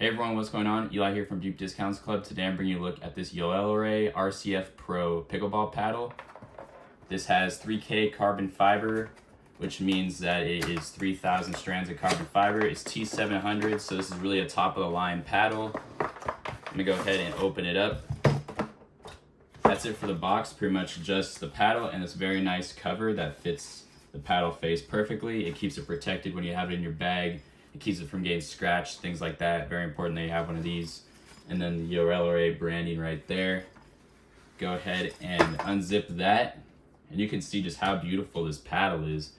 Hey everyone, what's going on? Eli here from Deep Discounts Club. Today I'm bringing you a look at this Yoelerey RCF Pro pickleball paddle. This has 3K carbon fiber, which means that it is 3,000 strands of carbon fiber. It's T700, so this is really a top of the line paddle. I'm gonna go ahead and open it up. That's it for the box, pretty much just the paddle and this very nice cover that fits the paddle face perfectly. It keeps it protected when you have it in your bag. It keeps it from getting scratched, things like that. Very important that you have one of these. And then the Yoelerey branding right there. Go ahead and unzip that. And you can see just how beautiful this paddle is.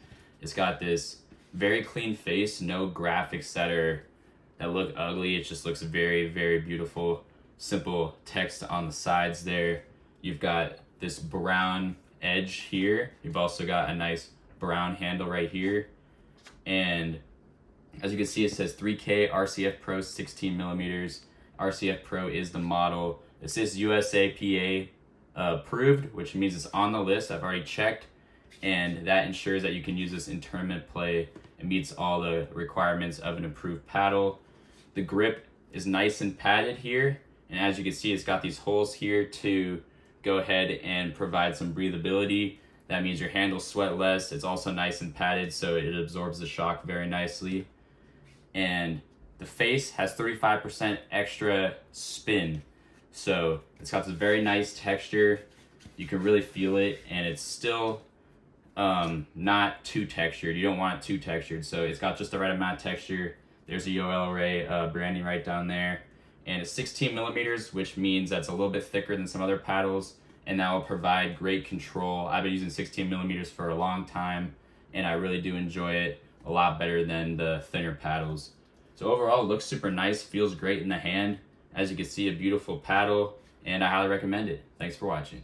It's got this very clean face, no graphics that look ugly. It just looks very, very beautiful. Simple text on the sides there. You've got this brown edge here. You've also got a nice brown handle right here. And as you can see, it says 3K RCF Pro 16 millimeters. RCF Pro is the model. It says USAPA approved, which means it's on the list. I've already checked, and that ensures that you can use this in tournament play. It meets all the requirements of an approved paddle. The grip is nice and padded here, and as you can see, it's got these holes here to go ahead and provide some breathability. That means your handles sweat less. It's also nice and padded, so it absorbs the shock very nicely. And the face has 35% extra spin, so it's got this very nice texture. You can really feel it, and it's still not too textured. You don't want it too textured, so it's got just the right amount of texture. There's a Yoelerey branding right down there, and it's 16 millimeters, which means that's a little bit thicker than some other paddles, and that will provide great control. I've been using 16 millimeters for a long time, and I really do enjoy it a lot better than the thinner paddles. So overall, it looks super nice, feels great in the hand. As you can see, a beautiful paddle, and I highly recommend it. Thanks for watching.